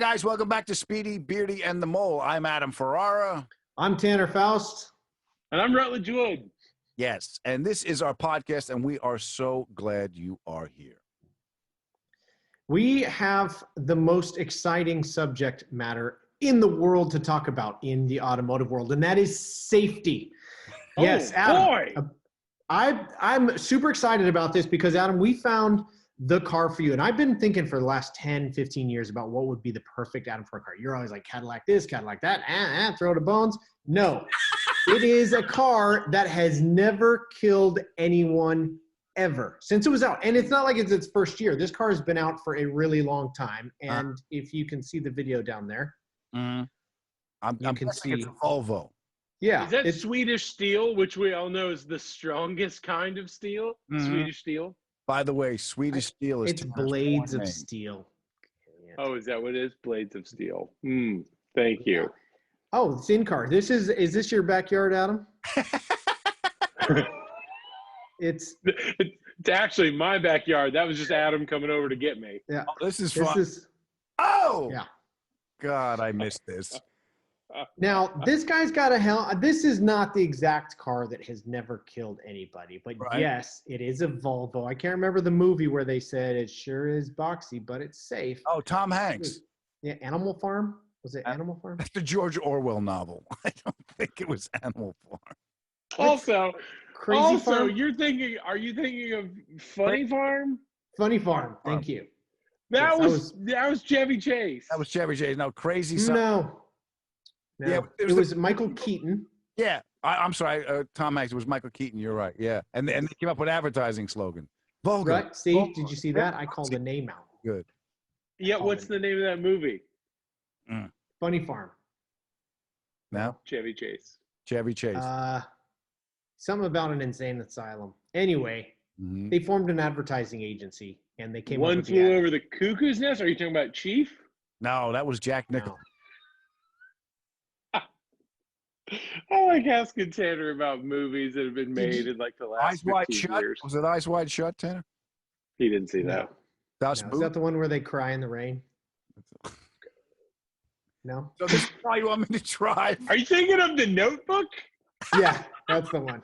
guys, welcome back to Speedy, Beardy, and the Mole. I'm Adam Ferrara. I'm Tanner Faust. And I'm Rutledge Wood. Yes, and this is our podcast, and we are so glad you are here. We have the most exciting subject matter in the world to talk about in the automotive world, and that is safety. Oh, yes, Adam. boy. I'm super excited about this because, Adam, we found the car for you. And I've been thinking for the last 10, 15 years about what would be the perfect Adam for a car. You're always like, Cadillac this, Cadillac that, throw to bones. No, it is a car that has never killed anyone ever since it was out. And it's not like it's its first year. This car has been out for a really long time. And if you can see the video down there, I'm can see it's a Volvo. Yeah. Is that Swedish steel, which we all know is the strongest kind of steel? Swedish steel? By the way, Swedish steel is it's blades of steel. Oh, is that what it is? Blades of steel. Thank you. Oh, it's in car. Is this your backyard, Adam? It's actually my backyard. That was just Adam coming over to get me. Yeah. Oh, this is fun. Yeah. God, I missed this. Now, this guy's got this is not the exact car that has never killed anybody, but yes, it is a Volvo. I can't remember the movie where they said it sure is boxy, but it's safe. Oh, Tom Hanks. Yeah, Animal Farm? Was it Animal Farm? That's the George Orwell novel. I don't think it was Animal Farm. Also, Farm? Are you thinking of Funny Farm? Funny Farm, thank you. That was Chevy Chase. That was Chevy Chase. No, Crazy Son. No. Yeah, it was Michael Keaton. Yeah, I'm sorry, Tom Hanks. It was Michael Keaton. You're right. Yeah, and they came up with advertising slogan. Volvo. Right, Steve? Volvo. Did you see that? I called the name out. Good. Yeah, what's the name of that movie? Funny Farm. No. Chevy Chase. Chevy Chase. Something about an insane asylum. Anyway, they formed an advertising agency, and they came up with One Flew Over the Cuckoo's Nest? Are you talking about Chief? No, that was Jack Nicholson. I like asking Tanner about movies that have been made in like the last 15 years. Was it Eyes Wide Shut, Tanner? He didn't see that. Is that the one where they cry in the rain? No? So this is how you want me to try. Are you thinking of The Notebook? Yeah, that's the one.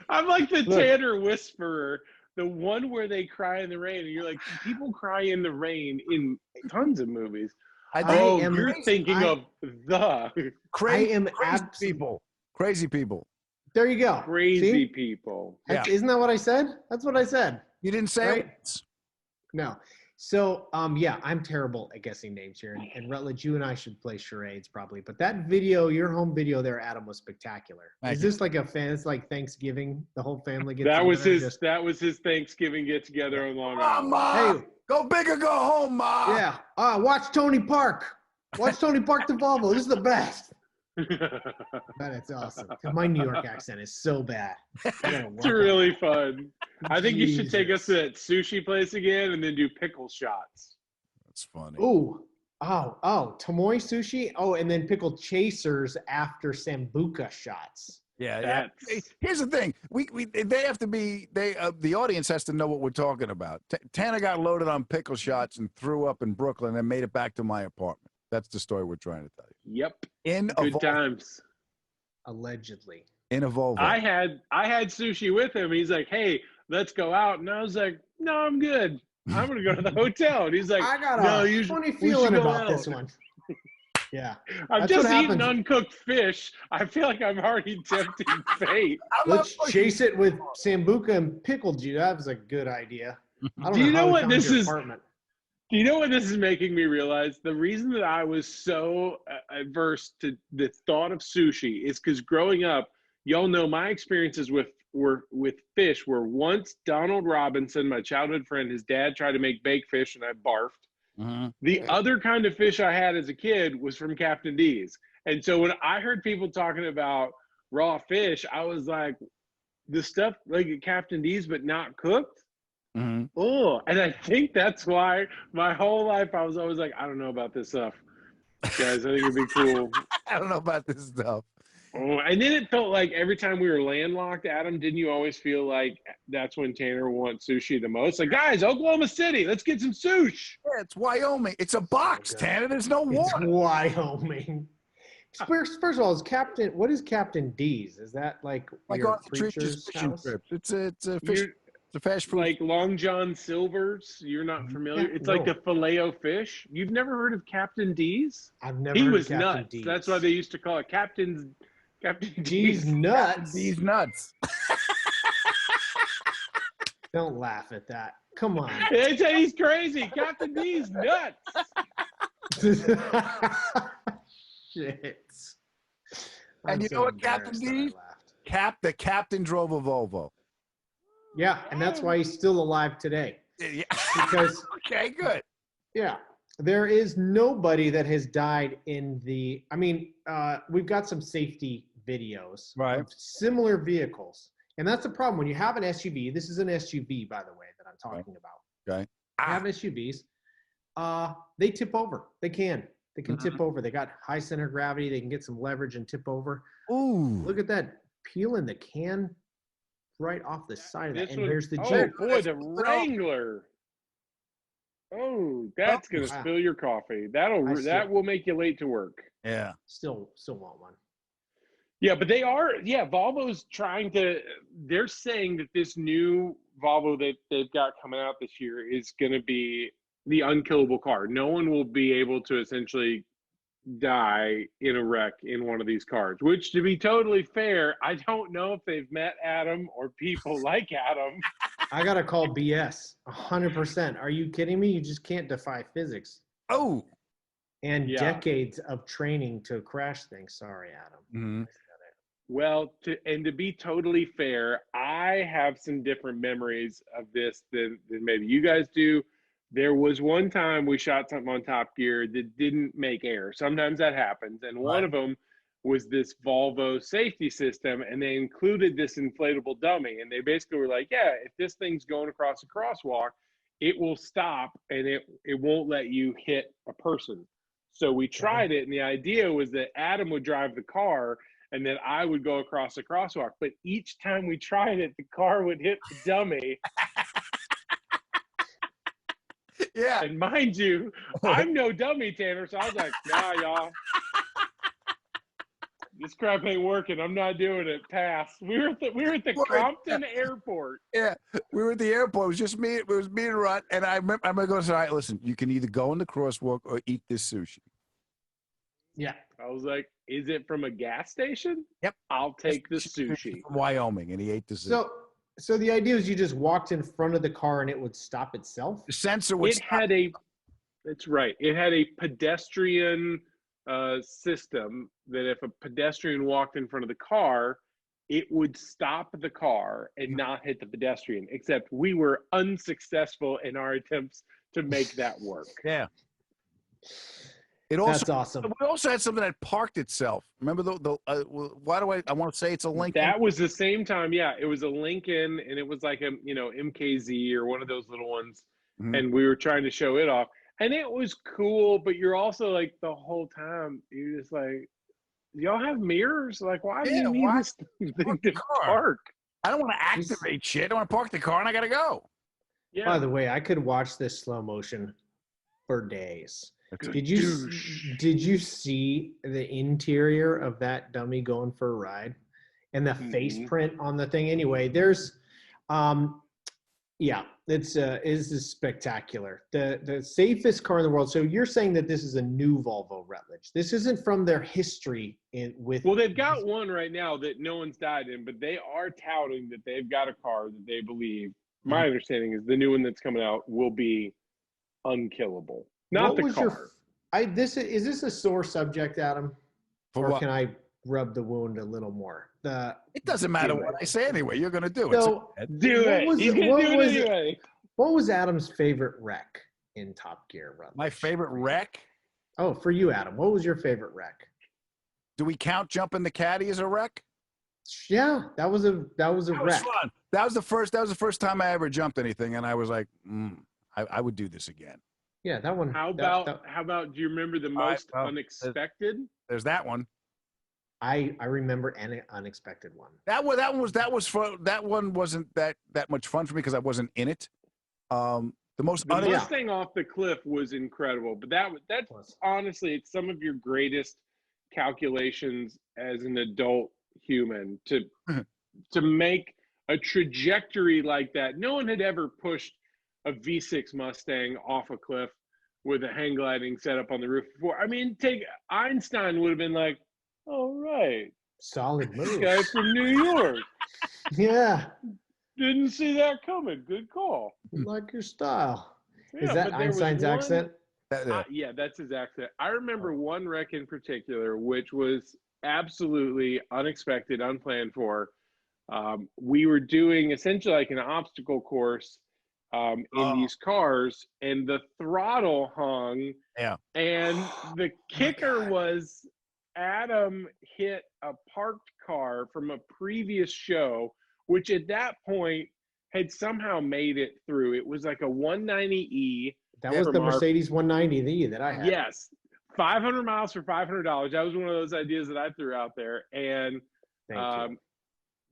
I'm like the Tanner Whisperer, the one where they cry in the rain. And you're like, people cry in the rain in tons of movies. You're thinking of the crazy people. Crazy people. There you go. Crazy people. Yeah. Isn't that what I said? That's what I said. You didn't say it. No. So, yeah, I'm terrible at guessing names here. And Rutledge, you and I should play charades probably. But that video, your home video there, Adam, was spectacular. Is this like it's like Thanksgiving? The whole family gets together? That was his Thanksgiving get together on Long Island. Ma, hey, go big or go home, Ma. Yeah. Watch Tony Park. Watch Tony Park the Volvo. This is the best. That's awesome. My New York accent is so bad. It's really fun. I think you should take us to that sushi place again and then do pickle shots. That's funny. Oh, Tomoe sushi. Oh, and then pickle chasers after sambuca shots. Yeah. Here's the thing: they have to be. The audience has to know what we're talking about. Tanner got loaded on pickle shots and threw up in Brooklyn and made it back to my apartment. That's the story we're trying to tell you. Yep. Good times. Allegedly. In a Volvo. I had sushi with him. He's like, "Hey, let's go out," and I was like, "No, I'm good. I'm gonna go to the hotel." And he's like, "I got a funny feeling about this one." Yeah. I'm just eating uncooked fish. I feel like I'm already tempting fate. Let's chase it with sambuca and pickled juice. That was a good idea. Do you know what this is? Do you know what this is making me realize? The reason that I was so averse to the thought of sushi is because growing up, y'all know my experiences with fish were once Donald Robinson, my childhood friend, his dad tried to make baked fish and I barfed. The other kind of fish I had as a kid was from Captain D's. And so when I heard people talking about raw fish, I was like, the stuff like at Captain D's but not cooked? Oh, and I think that's why my whole life I was always like, I don't know about this stuff. Guys, I think it'd be cool. I don't know about this stuff. Oh, and then it felt like every time we were landlocked, Adam, didn't you always feel like that's when Tanner wants sushi the most? Like, guys, Oklahoma City, let's get some sushi. Yeah, it's Wyoming. It's a box, Tanner. There's no water. It's Wyoming. First of all, what is Captain D's? Is that like your preacher's fishing house? trip? It's a fish. It's a fast food. Like Long John Silver's. You're not familiar? Yeah, it's like the Filet-O-Fish. You've never heard of Captain D's? I've never He heard was of Captain nuts. D's. That's why they used to call it Captain D's nuts. D's nuts. Don't laugh at that. Come on. They say he's crazy. Captain D's nuts. Shit. And you know what, Captain D? The captain drove a Volvo. Yeah, and that's why he's still alive today. Yeah. Because okay, good. yeah, there is nobody that has died in the. I mean, we've got some safety videos of similar vehicles, and that's the problem when you have an SUV. This is an SUV, by the way, that I'm talking about. Okay. Have SUVs. They tip over. They can tip over. They got high center of gravity. They can get some leverage and tip over. Ooh. Look at that, peeling the can right off the side of that. And here's the oh Jeep. boy, the Wrangler. Oh, that's gonna spill your coffee. That will make you late to work. Yeah. Still want one. Yeah, but Volvo's trying to. They're saying that this new Volvo that they've got coming out this year is going to be the unkillable car. No one will be able to essentially die in a wreck in one of these cars, which, to be totally fair, I don't know if they've met Adam or people like Adam. I got to call BS 100%. Are you kidding me? You just can't defy physics. Oh. And decades of training to crash things. Sorry, Adam. Mm-hmm. Well, to be totally fair, I have some different memories of this than maybe you guys do. There was one time we shot something on Top Gear that didn't make air. Sometimes that happens. And one of them was this Volvo safety system, and they included this inflatable dummy. And they basically were like, yeah, if this thing's going across a crosswalk, it will stop and it won't let you hit a person. So we tried it, and the idea was that Adam would drive the car and then I would go across the crosswalk. But each time we tried it, the car would hit the dummy. Yeah. And mind you, I'm no dummy, Tanner. So I was like, nah, y'all. This crap ain't working. I'm not doing it. Pass. We were at the Compton airport. Yeah, we were at the airport. It was just me. It was me and Rut. And I remember going, all right, listen, you can either go in the crosswalk or eat this sushi. Yeah. I was like, is it from a gas station? Yep. I'll take the sushi. From Wyoming, and he ate the sushi. So the idea is you just walked in front of the car and it would stop itself? The sensor would That's right. It had a pedestrian system that if a pedestrian walked in front of the car, it would stop the car and not hit the pedestrian, except we were unsuccessful in our attempts to make that work. Yeah. It also, that's awesome. We also had something that parked itself. Remember why do I want to say it's a Lincoln? That was the same time. Yeah, it was a Lincoln, and it was like a MKZ or one of those little ones, and we were trying to show it off, and it was cool. But you're also like the whole time you're just like, y'all have mirrors? Like, why do you need this thing to park? I don't want to activate shit. I want to park the car and I gotta go. Yeah. By the way, I could watch this slow motion for days. Did you see the interior of that dummy going for a ride and the face print on the thing? Anyway, there's this is spectacular. The safest car in the world. So you're saying that this is a new Volvo Rutledge. This isn't from their history well, they've got one right now that no one's died in, but they are touting that they've got a car that they believe, my understanding is the new one that's coming out will be unkillable. Not the car. Is this a sore subject, Adam? For or what? Can I rub the wound a little more? It doesn't matter what I say anyway. You're going to do it. So, what was Adam's favorite wreck in Top Gear? Rutledge? My favorite wreck? Oh, for you, Adam. What was your favorite wreck? Do we count jumping the caddy as a wreck? Yeah, that was a wreck. Was fun. That was the first time I ever jumped anything, and I was like, I would do this again. Yeah, that one. How about? Do you remember the most unexpected? There's that one. I remember an unexpected one. That one wasn't that much fun for me because I wasn't in it. The Mustang off the cliff was incredible, but that's honestly, it's some of your greatest calculations as an adult human to make a trajectory like that. No one had ever pushed a V6 Mustang off a cliff with a hang gliding setup on the roof before. I mean, Einstein would have been like, all right, solid move. This guy from New York. Yeah. Didn't see that coming. Good call. Like your style. Yeah, is that Einstein's accent? Yeah, that's his accent. I remember one wreck in particular, which was absolutely unexpected, unplanned for. We were doing essentially like an obstacle course in these cars, and the throttle hung. Yeah. And the kicker was Adam hit a parked car from a previous show, which at that point had somehow made it through. It was like a 190E. That was the Mercedes 190E that I had. Yes. 500 miles for $500. That was one of those ideas that I threw out there. And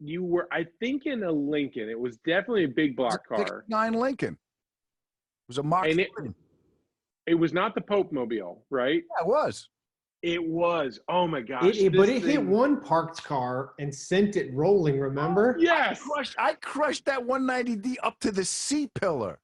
you were, I think, in a Lincoln. It was definitely a big block car. 69 Lincoln. It was a Mach 3. It was not the Pope Mobile, right? Yeah, it was. It was. Oh my gosh. But it hit one parked car and sent it rolling, remember? Yes. I crushed that 190D up to the C-pillar.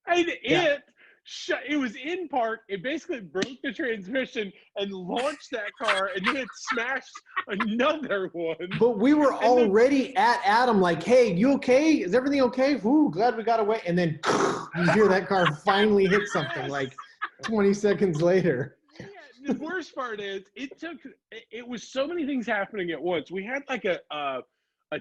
And it was in park. It basically broke the transmission and launched that car, and then it smashed another one. But we were already at Adam like, hey, you okay? Is everything okay? Ooh, glad we got away. And then you hear that car finally hit something like 20 seconds later. The worst part is it was so many things happening at once. We had like a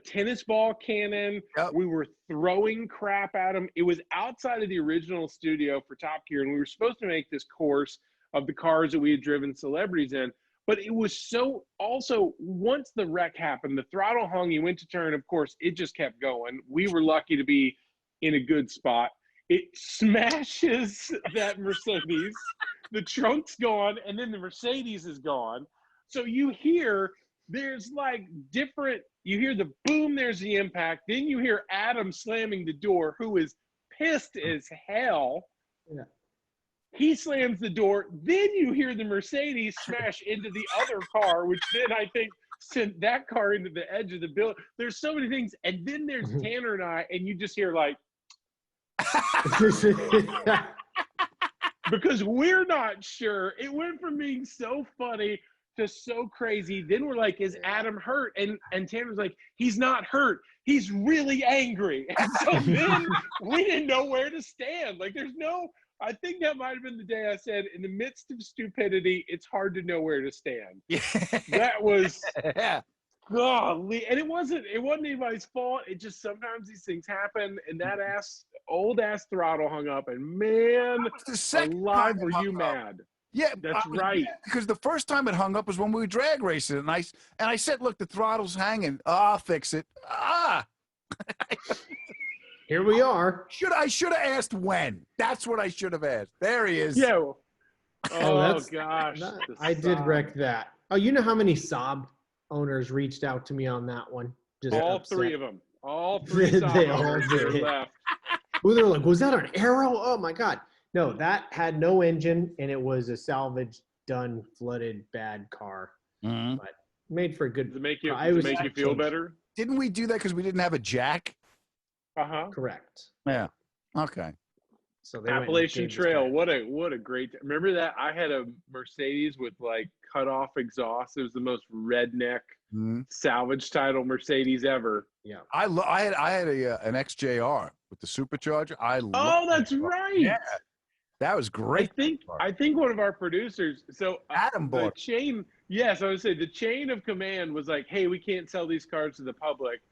tennis ball cannon. Yep. We were throwing crap at him. It was outside of the original studio for Top Gear, and we were supposed to make this course of the cars that we had driven celebrities in. But it was so also, once the wreck happened, the throttle hung, you went to turn, of course, it just kept going. We were lucky to be in a good spot. It smashes that Mercedes. The trunk's gone, and then the Mercedes is gone. So you hear there's like different, you hear the boom, there's the impact. Then you hear Adam slamming the door, who is pissed as hell. Yeah. He slams the door. Then you hear the Mercedes smash into the other car, which then I think sent that car into the edge of the building. There's so many things. And then there's Tanner and I, and you just hear like, because we're not sure. It went from being so funny to so crazy. Then we're like, is Adam hurt? And Tanner's like, he's not hurt. He's really angry. And so then we didn't know where to stand. Like I think that might have been the day I said, in the midst of stupidity, it's hard to know where to stand. That was golly. And it wasn't anybody's fault. It just, sometimes these things happen, and that old ass throttle hung up, and man, alive, were you mad? Yeah, that's right. Because the first time it hung up was when we were drag racing, and I said, "Look, the throttle's hanging. I'll fix it." Here we are. I should have asked when. That's what I should have asked. There he is. Yeah. Oh gosh, I did wreck that. Oh, you know how many Saab owners reached out to me on that one? Just all upset. 3 of them. All 3 Saab they owners all are did. left. Well, they're like, was that an Arrow? Oh my God. No, that had no engine, and it was a salvage, done, flooded, bad car. Mm-hmm. But made for a good. Does it make you feel better? Didn't we do that because we didn't have a jack? Correct. Yeah. Okay. So Appalachian Trail. What a great. Remember that? I had a Mercedes with like cut off exhaust. It was the most redneck salvage title Mercedes ever. Yeah. I had an XJR with the supercharger. That's right. Yeah. That was great. I think one of our producers, Adam bought the chain. Yes, I would say the chain of command was like, hey, we can't sell these cars to the public.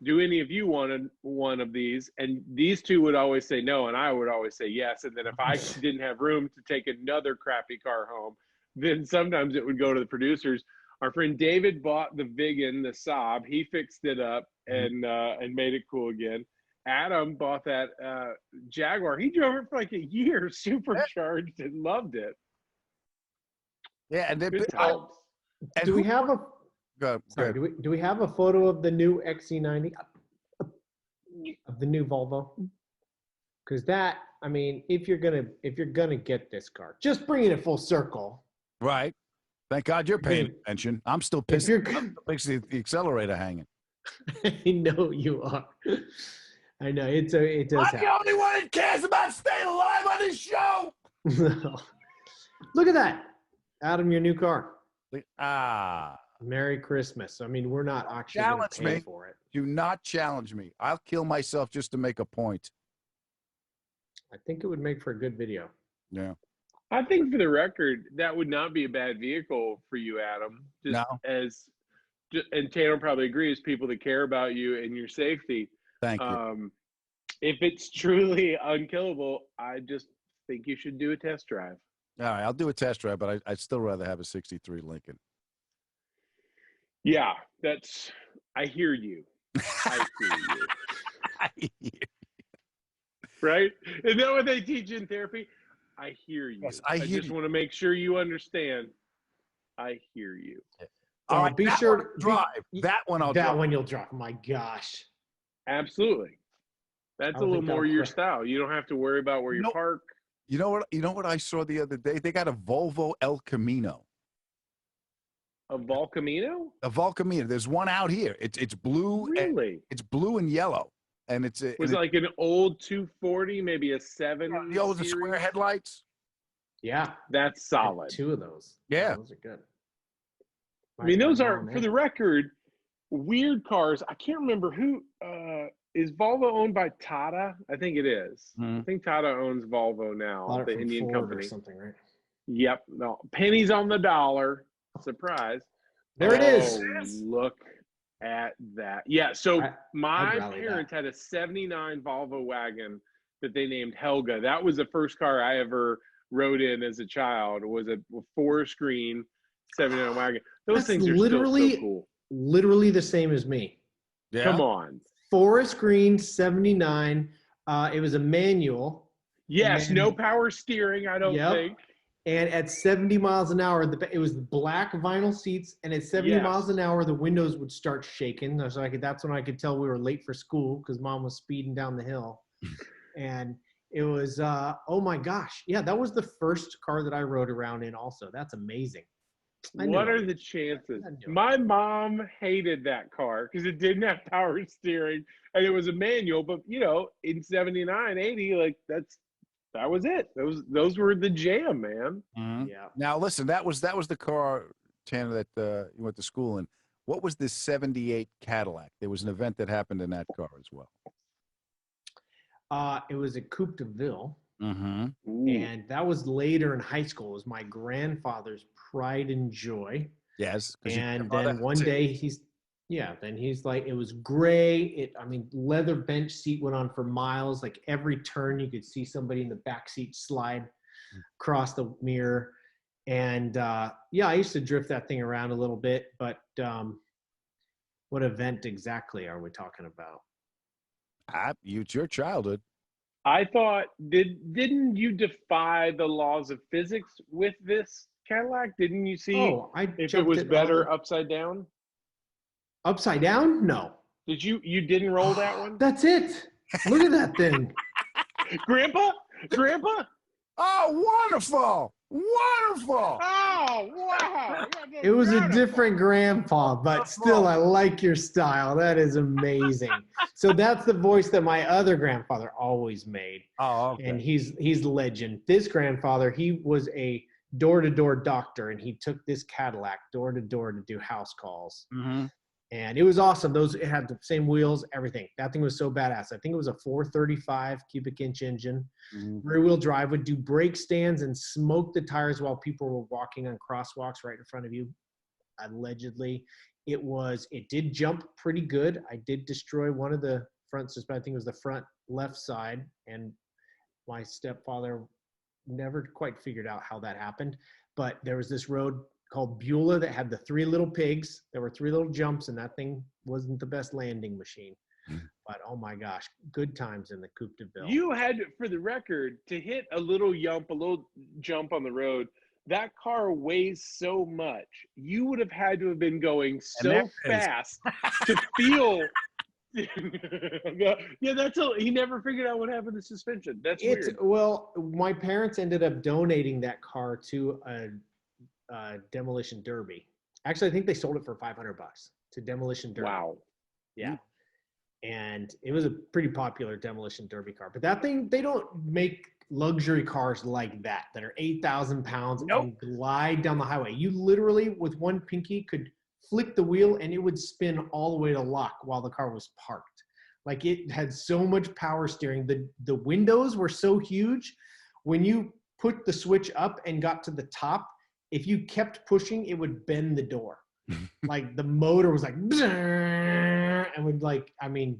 Do any of you want one of these? And these two would always say no, and I would always say yes. And then if I didn't have room to take another crappy car home, then sometimes it would go to the producers. Our friend David bought the Vigan, the Saab. He fixed it up and made it cool again. Adam bought that Jaguar. He drove it for like a year, supercharged, and loved it. Yeah, and do we have Go Sorry, ahead. do we have a photo of the new XC90? Of the new Volvo? Because that, I mean, if you're gonna get this car, just bringing it full circle. Right. Thank God you're paying attention. I'm still pissed. I'm still pissed the accelerator hanging. I know you are. I know it does I'm the only one that cares about staying alive on this show. Look at that, Adam, your new car. Ah. Merry Christmas. I mean, we're not actually going to pay for it. Do not challenge me. I'll kill myself just to make a point. I think it would make for a good video. Yeah. I think for the record, that would not be a bad vehicle for you, Adam. Just and Tanner probably agrees, people that care about you and your safety. Thank you. If it's truly unkillable, I just think you should do a test drive. All right, I'll do a test drive, but I'd still rather have a 63 Lincoln. Yeah, I hear you. I hear you. I hear you. Right? Isn't that what they teach in therapy? I hear you. Yes, I just want to make sure you understand. I hear you. All right, be sure to drive. That one I'll drive. That one you'll drive. My gosh. Absolutely. That's a little more your style. You don't have to worry about where you park. You know what I saw the other day? They got a Volvo El Camino. A Volcamino? A Volcamino. There's one out here. It's blue. Really? It's blue and yellow. And it's like an old 240, maybe a 7. The old square headlights. Yeah. That's solid. 2 of those. Yeah. Those are good. I mean, those are, for the record, weird cars. I can't remember who is Volvo owned by Tata? I think it is. I think Tata owns Volvo now, the Indian company. Or something, right? Yep. No, pennies on the dollar. Surprise. There it is. Look at that. Yeah. So my parents had a 79 Volvo wagon that they named Helga. That was the first car I ever rode in as a child. It was a forest green 79 wagon. Those things are literally still so cool. Literally the same as me. Yeah. Come on. Forest green 79. It was a manual. Yes, no power steering, I don't think. And at 70 miles an hour, it was black vinyl seats, and at 70 miles an hour, the windows would start shaking. So that's when I could tell we were late for school because Mom was speeding down the hill. And it was, oh my gosh. Yeah, that was the first car that I rode around in also. That's amazing. What are the chances? My mom hated that car because it didn't have power steering, and it was a manual. But, in 79, 80, like that was it. Those were the jam, man. Mm-hmm. Yeah. Now listen, that was the car, Tanner, that you went to school in. What was this 78 Cadillac? There was an event that happened in that car as well. It was a Coupe de Ville. Mm-hmm. And that was later in high school. It was my grandfather's pride and joy. Yes. And then one day then he's like, it was gray. Leather bench seat went on for miles. Like every turn you could see somebody in the back seat slide across the mirror. And I used to drift that thing around a little bit, but what event exactly are we talking about? It's your childhood. I thought, didn't you defy the laws of physics with this Cadillac? Didn't you see if it was better upside down? Upside down? No. Did you didn't roll that one? That's it. Look at that thing. Grandpa? Oh, wonderful. Wonderful. Oh, wow. It was a different grandpa, but still, I like your style. That is amazing. So that's the voice that my other grandfather always made. Oh, okay. And he's legend. This grandfather, he was a door-to-door doctor, and he took this Cadillac door-to-door to do house calls. Mm-hmm. And it was awesome. It had the same wheels, everything. That thing was so badass. I think it was a 435 cubic inch engine. Mm-hmm. Rear wheel drive, would do brake stands and smoke the tires while people were walking on crosswalks right in front of you. Allegedly, it did jump pretty good. I did destroy one of the front suspension. I think it was the front left side. And my stepfather never quite figured out how that happened. But there was this road called Beulah that had the 3 little pigs. There were 3 little jumps, and that thing wasn't the best landing machine. But oh my gosh, good times in the Coupe de Ville. You had, for the record, to hit a little jump on the road. that car weighs so much. You would have had to have been going so fast to feel. Yeah, he never figured out what happened to suspension. That's weird. Well, my parents ended up donating that car to a demolition derby. Actually, I think they sold it for $500 to demolition derby. Wow. Yeah. And it was a pretty popular demolition derby car. But that thing, they don't make luxury cars like that are 8,000 pounds and glide down the highway. You literally, with one pinky, could flick the wheel and it would spin all the way to lock while the car was parked. Like, it had so much power steering. The windows were so huge. When you put the switch up and got to the top, if you kept pushing, it would bend the door. Like, the motor was like, and would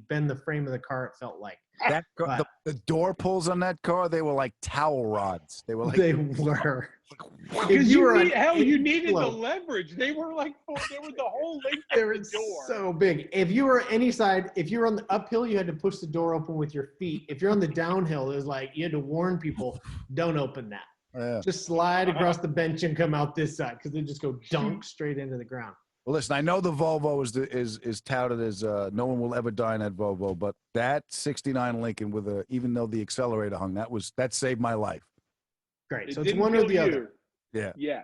bend the frame of the car. It felt like that car, the door pulls on that car. They were like towel rods. They were like they were. Because you needed the leverage. They were like the whole length of the door. So big. If you were any side, if you were on the uphill, you had to push the door open with your feet. If you're on the downhill, it was like you had to warn people, don't open that. Yeah. Just slide across the bench and come out this side, because they just go dunk straight into the ground. Well, listen, I know the Volvo is touted as no one will ever die in that Volvo, but that '69 Lincoln with even though the accelerator hung, that saved my life. Great. So it's one or the other. Yeah. Yeah.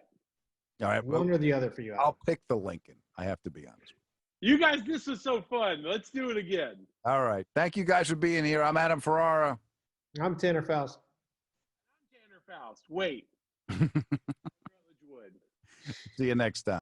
All right. One or the other for you. Adam. I'll pick the Lincoln. I have to be honest. You guys, this was so fun. Let's do it again. All right. Thank you guys for being here. I'm Adam Ferrara. I'm Tanner Faust. I'm Tanner Faust. Wait. See you next time.